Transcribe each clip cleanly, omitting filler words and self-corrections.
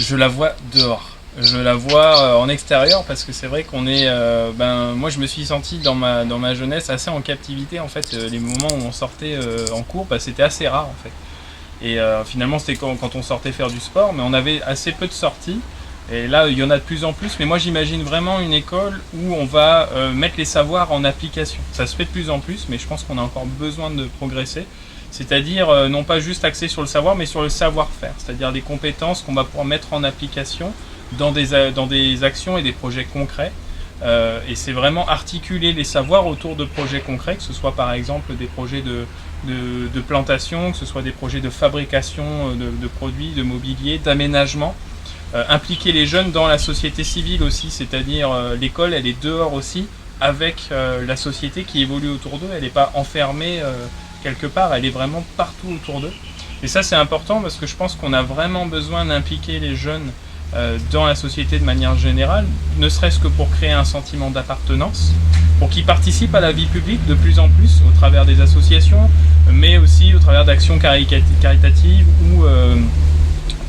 Je la vois dehors. Je la vois en extérieur parce que c'est vrai qu'on est... moi je me suis senti dans ma jeunesse assez en captivité en fait. Les moments où on sortait en cours, c'était assez rare en fait. Et finalement c'était quand on sortait faire du sport, mais on avait assez peu de sorties. Et là il y en a de plus en plus, mais moi j'imagine vraiment une école où on va mettre les savoirs en application. Ça se fait de plus en plus, mais je pense qu'on a encore besoin de progresser. C'est-à-dire non pas juste axé sur le savoir, mais sur le savoir-faire. C'est-à-dire des compétences qu'on va pouvoir mettre en application dans des actions et des projets concrets. Et c'est vraiment articuler les savoirs autour de projets concrets, que ce soit par exemple des projets de plantation, que ce soit des projets de fabrication de produits, de mobilier, d'aménagement. Impliquer les jeunes dans la société civile aussi, c'est-à-dire l'école elle est dehors aussi avec la société qui évolue autour d'eux, elle n'est pas enfermée quelque part, elle est vraiment partout autour d'eux. Et ça c'est important parce que je pense qu'on a vraiment besoin d'impliquer les jeunes dans la société de manière générale, ne serait-ce que pour créer un sentiment d'appartenance, pour qu'ils participent à la vie publique de plus en plus au travers des associations, mais aussi au travers d'actions caritatives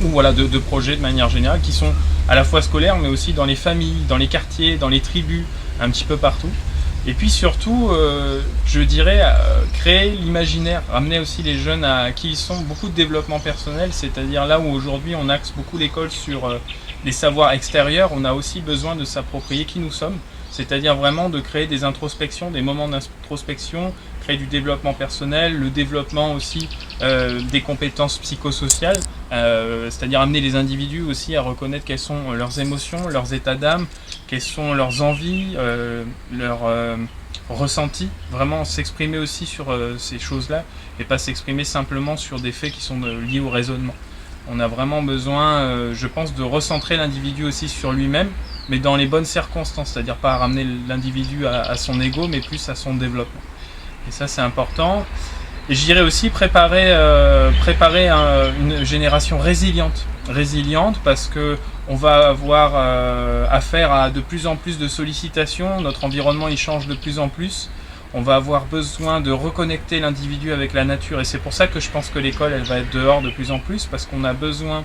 ou voilà, de projets de manière générale qui sont à la fois scolaires mais aussi dans les familles, dans les quartiers, dans les tribus, un petit peu partout. Et puis surtout, je dirais, créer l'imaginaire, ramener aussi les jeunes à qui ils sont, beaucoup de développement personnel, c'est-à-dire là où aujourd'hui on axe beaucoup l'école sur les savoirs extérieurs, on a aussi besoin de s'approprier qui nous sommes, c'est-à-dire vraiment de créer des introspections, des moments d'introspection, créer du développement personnel, le développement aussi des compétences psychosociales, c'est-à-dire amener les individus aussi à reconnaître quelles sont leurs émotions, leurs états d'âme, quelles sont leurs envies, leurs ressentis, vraiment s'exprimer aussi sur ces choses-là et pas s'exprimer simplement sur des faits qui sont liés au raisonnement. On a vraiment besoin, je pense, de recentrer l'individu aussi sur lui-même, mais dans les bonnes circonstances, c'est-à-dire pas ramener l'individu à son ego, mais plus à son développement. Et ça, c'est important. Et je dirais aussi préparer une génération résiliente parce que on va avoir affaire à de plus en plus de sollicitations, notre environnement il change de plus en plus, on va avoir besoin de reconnecter l'individu avec la nature et c'est pour ça que je pense que l'école elle va être dehors de plus en plus parce qu'on a besoin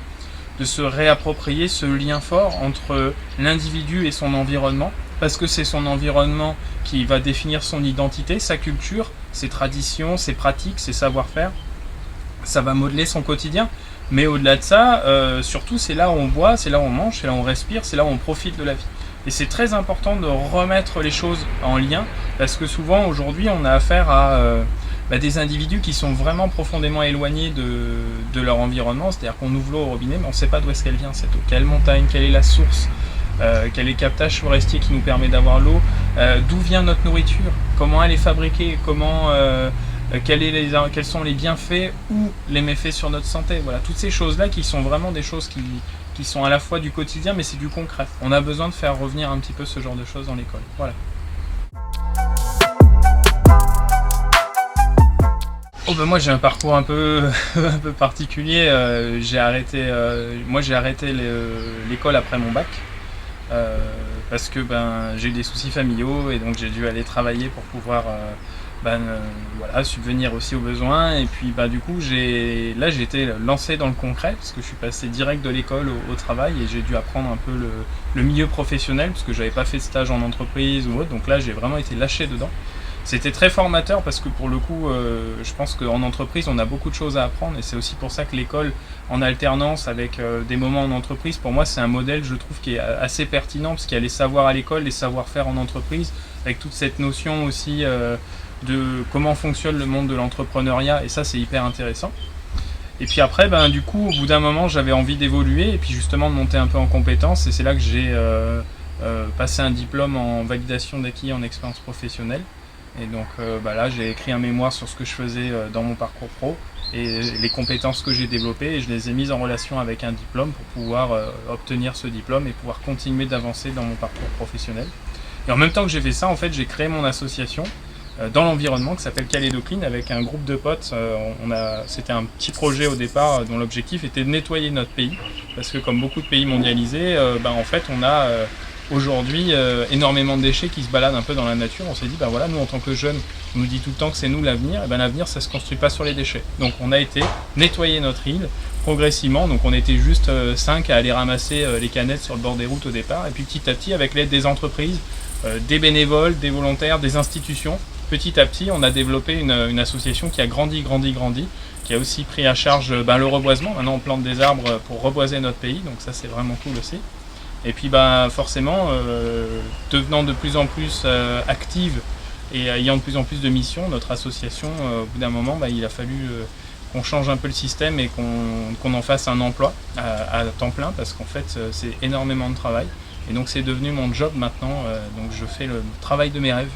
de se réapproprier ce lien fort entre l'individu et son environnement parce que c'est son environnement qui va définir son identité, sa culture, ses traditions, ses pratiques, ses savoir-faire, ça va modeler son quotidien. Mais au-delà de ça, surtout c'est là où on boit, c'est là où on mange, c'est là où on respire, c'est là où on profite de la vie. Et c'est très important de remettre les choses en lien, parce que souvent aujourd'hui on a affaire à des individus qui sont vraiment profondément éloignés de leur environnement, c'est-à-dire qu'on ouvre l'eau au robinet, mais on ne sait pas d'où est-ce qu'elle vient cette eau, quelle montagne, quelle est la source, quel est le captage forestier qui nous permet d'avoir l'eau, d'où vient notre nourriture, comment elle est fabriquée, comment... quels sont les bienfaits ou les méfaits sur notre santé. Voilà, toutes ces choses-là qui sont vraiment des choses qui sont à la fois du quotidien, mais c'est du concret. On a besoin de faire revenir un petit peu ce genre de choses dans l'école. Voilà. Moi j'ai un parcours un peu particulier. J'ai arrêté l'école après mon bac. Parce que j'ai eu des soucis familiaux et donc j'ai dû aller travailler pour pouvoir subvenir aussi aux besoins et puis du coup j'ai été lancé dans le concret parce que je suis passé direct de l'école au travail et j'ai dû apprendre un peu le milieu professionnel parce que j'avais pas fait de stage en entreprise ou autre, donc là j'ai vraiment été lâché dedans. C'était très formateur parce que pour le coup je pense qu'en entreprise on a beaucoup de choses à apprendre et c'est aussi pour ça que l'école en alternance avec des moments en entreprise, pour moi c'est un modèle je trouve qui est assez pertinent parce qu'il y a les savoirs à l'école, les savoir-faire en entreprise avec toute cette notion aussi de comment fonctionne le monde de l'entrepreneuriat et ça c'est hyper intéressant. Et puis après du coup au bout d'un moment j'avais envie d'évoluer et puis justement de monter un peu en compétences et c'est là que j'ai passé un diplôme en validation d'acquis en expérience professionnelle. Et donc là j'ai écrit un mémoire sur ce que je faisais dans mon parcours pro et les compétences que j'ai développées et je les ai mises en relation avec un diplôme pour pouvoir obtenir ce diplôme et pouvoir continuer d'avancer dans mon parcours professionnel. Et en même temps que j'ai fait ça, en fait j'ai créé mon association dans l'environnement qui s'appelle Kalédo Clean avec un groupe de potes. C'était un petit projet au départ dont l'objectif était de nettoyer notre pays parce que comme beaucoup de pays mondialisés, en fait on a aujourd'hui énormément de déchets qui se baladent un peu dans la nature. On s'est dit voilà, nous en tant que jeunes on nous dit tout le temps que c'est nous l'avenir, et l'avenir ça se construit pas sur les déchets, donc on a été nettoyer notre île, progressivement, donc on était juste 5 à aller ramasser les canettes sur le bord des routes au départ, et puis petit à petit, avec l'aide des entreprises, des bénévoles, des volontaires, des institutions, petit à petit on a développé une association qui a grandi, qui a aussi pris à charge le reboisement. Maintenant on plante des arbres pour reboiser notre pays, donc ça c'est vraiment cool aussi. Et puis forcément, devenant de plus en plus active et ayant de plus en plus de missions, notre association, au bout d'un moment, il a fallu qu'on change un peu le système et qu'on en fasse un emploi à temps plein, parce qu'en fait c'est énormément de travail. Et donc c'est devenu mon job maintenant, donc je fais le travail de mes rêves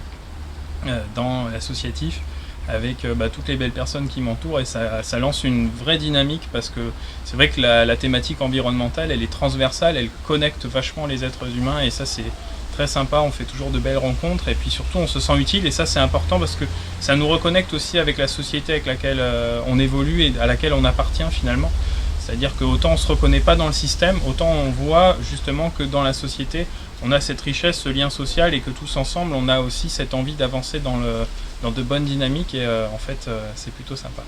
dans l'associatif, avec toutes les belles personnes qui m'entourent, et ça lance une vraie dynamique, parce que c'est vrai que la thématique environnementale elle est transversale, elle connecte vachement les êtres humains, et ça c'est très sympa, on fait toujours de belles rencontres, et puis surtout on se sent utile, et ça c'est important parce que ça nous reconnecte aussi avec la société avec laquelle on évolue et à laquelle on appartient finalement. C'est-à-dire que autant on ne se reconnaît pas dans le système, autant on voit justement que dans la société on a cette richesse, ce lien social, et que tous ensemble on a aussi cette envie d'avancer dans de bonnes dynamiques, et en fait c'est plutôt sympa.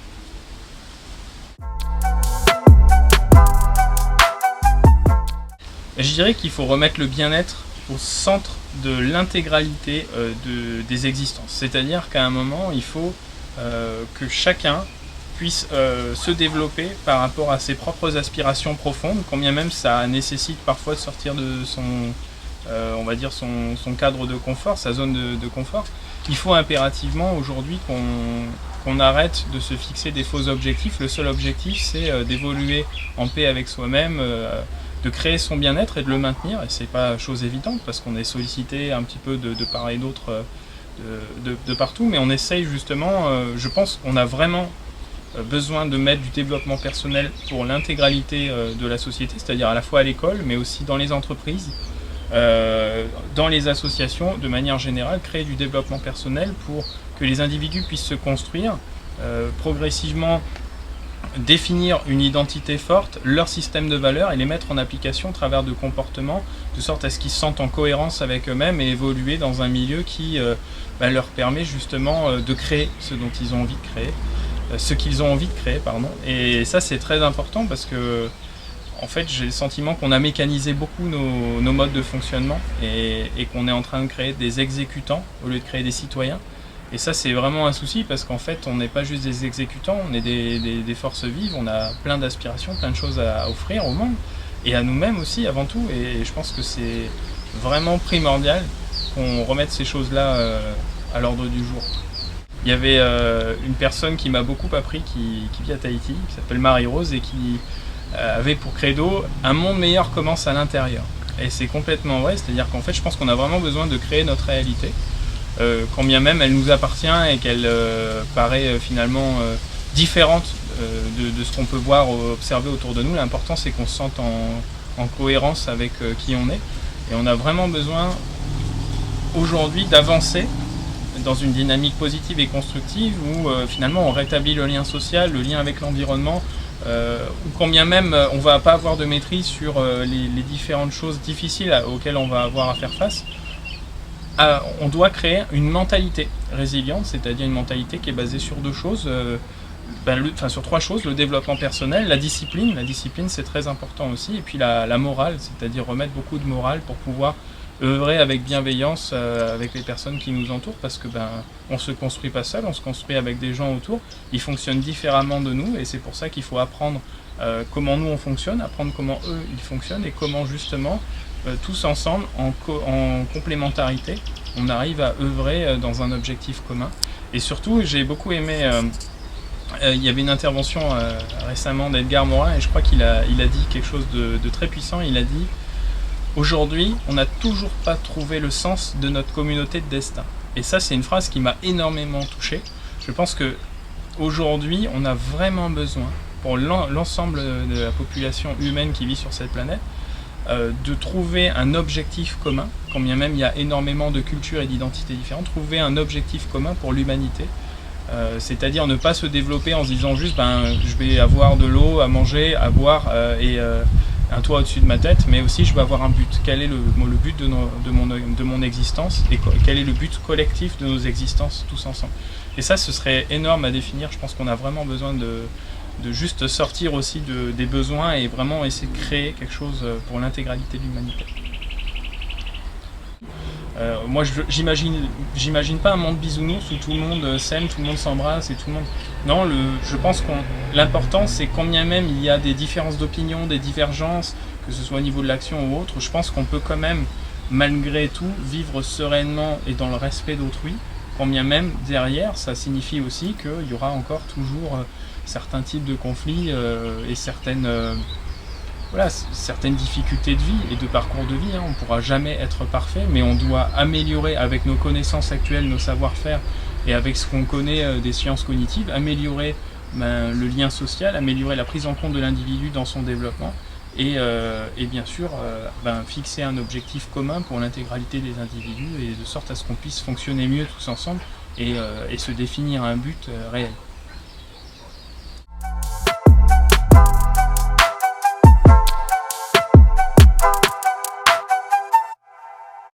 Je dirais qu'il faut remettre le bien-être au centre de l'intégralité des existences. C'est-à-dire qu'à un moment, il faut que chacun puisse se développer par rapport à ses propres aspirations profondes, combien même ça nécessite parfois de sortir de on va dire son cadre de confort, sa zone de confort. Il faut impérativement aujourd'hui qu'on arrête de se fixer des faux objectifs. Le seul objectif, c'est d'évoluer en paix avec soi-même, de créer son bien-être et de le maintenir. Et c'est pas chose évidente, parce qu'on est sollicité un petit peu de part et d'autre de partout, mais on essaye justement, je pense qu'on a vraiment besoin de mettre du développement personnel pour l'intégralité de la société, c'est-à-dire à la fois à l'école, mais aussi dans les entreprises, dans les associations, de manière générale, créer du développement personnel pour que les individus puissent se construire progressivement, définir une identité forte, leur système de valeurs, et les mettre en application au travers de comportements, de sorte à ce qu'ils se sentent en cohérence avec eux-mêmes et évoluer dans un milieu qui leur permet justement de créer ce dont ils ont envie de créer, ce qu'ils ont envie de créer, pardon. Et ça c'est très important, parce que en fait j'ai le sentiment qu'on a mécanisé beaucoup nos modes de fonctionnement, et qu'on est en train de créer des exécutants au lieu de créer des citoyens. Et ça c'est vraiment un souci, parce qu'en fait on n'est pas juste des exécutants, on est des forces vives, on a plein d'aspirations, plein de choses à offrir au monde, et à nous-mêmes aussi avant tout. Et je pense que c'est vraiment primordial qu'on remette ces choses-là à l'ordre du jour. Il y avait une personne qui m'a beaucoup appris, qui vit à Tahiti, qui s'appelle Marie-Rose, et qui avait pour credo « Un monde meilleur commence à l'intérieur ». Et c'est complètement vrai, c'est-à-dire qu'en fait je pense qu'on a vraiment besoin de créer notre réalité, quand bien même elle nous appartient et qu'elle paraît finalement différente de ce qu'on peut voir, observer autour de nous. L'important c'est qu'on se sente en cohérence avec qui on est, et on a vraiment besoin aujourd'hui d'avancer dans une dynamique positive et constructive où finalement on rétablit le lien social, le lien avec l'environnement, ou quand bien même on ne va pas avoir de maîtrise sur les différentes choses difficiles auxquelles on va avoir à faire face. On doit créer une mentalité résiliente, c'est-à-dire une mentalité qui est basée sur deux choses, sur trois choses: le développement personnel, la discipline c'est très important aussi, et puis la morale, c'est-à-dire remettre beaucoup de morale pour pouvoir œuvrer avec bienveillance avec les personnes qui nous entourent, parce que on se construit pas seul, on se construit avec des gens autour, ils fonctionnent différemment de nous, et c'est pour ça qu'il faut apprendre comment nous on fonctionne, apprendre comment eux ils fonctionnent, et comment justement tous ensemble en complémentarité on arrive à œuvrer dans un objectif commun. Et surtout j'ai beaucoup aimé, il y avait une intervention récemment d'Edgar Morin, et je crois qu'il a dit quelque chose de très puissant. Il a dit: aujourd'hui, on n'a toujours pas trouvé le sens de notre communauté de destin. Et ça, c'est une phrase qui m'a énormément touché. Je pense que aujourd'hui, on a vraiment besoin, pour l'ensemble de la population humaine qui vit sur cette planète, de trouver un objectif commun, quand bien même il y a énormément de cultures et d'identités différentes, trouver un objectif commun pour l'humanité. C'est-à-dire ne pas se développer en se disant juste je vais avoir de l'eau à manger, à boire et un toit au-dessus de ma tête, mais aussi je vais avoir un but. Quel est le but de mon existence, et quel est le but collectif de nos existences tous ensemble. Et ça, ce serait énorme à définir. Je pense qu'on a vraiment besoin de juste sortir aussi des besoins et vraiment essayer de créer quelque chose pour l'intégralité de l'humanité. Moi, j'imagine pas un monde bisounours où tout le monde s'aime, tout le monde s'embrasse et tout le monde. Non, je pense que l'important, c'est combien même il y a des différences d'opinion, des divergences, que ce soit au niveau de l'action ou autre, je pense qu'on peut quand même, malgré tout, vivre sereinement et dans le respect d'autrui, combien même derrière, ça signifie aussi qu'il y aura encore toujours certains types de conflits et certaines difficultés de vie et de parcours de vie. On ne pourra jamais être parfait, mais on doit améliorer avec nos connaissances actuelles, nos savoir-faire et avec ce qu'on connaît des sciences cognitives, améliorer le lien social, améliorer la prise en compte de l'individu dans son développement et bien sûr fixer un objectif commun pour l'intégralité des individus et de sorte à ce qu'on puisse fonctionner mieux tous ensemble et se définir un but réel.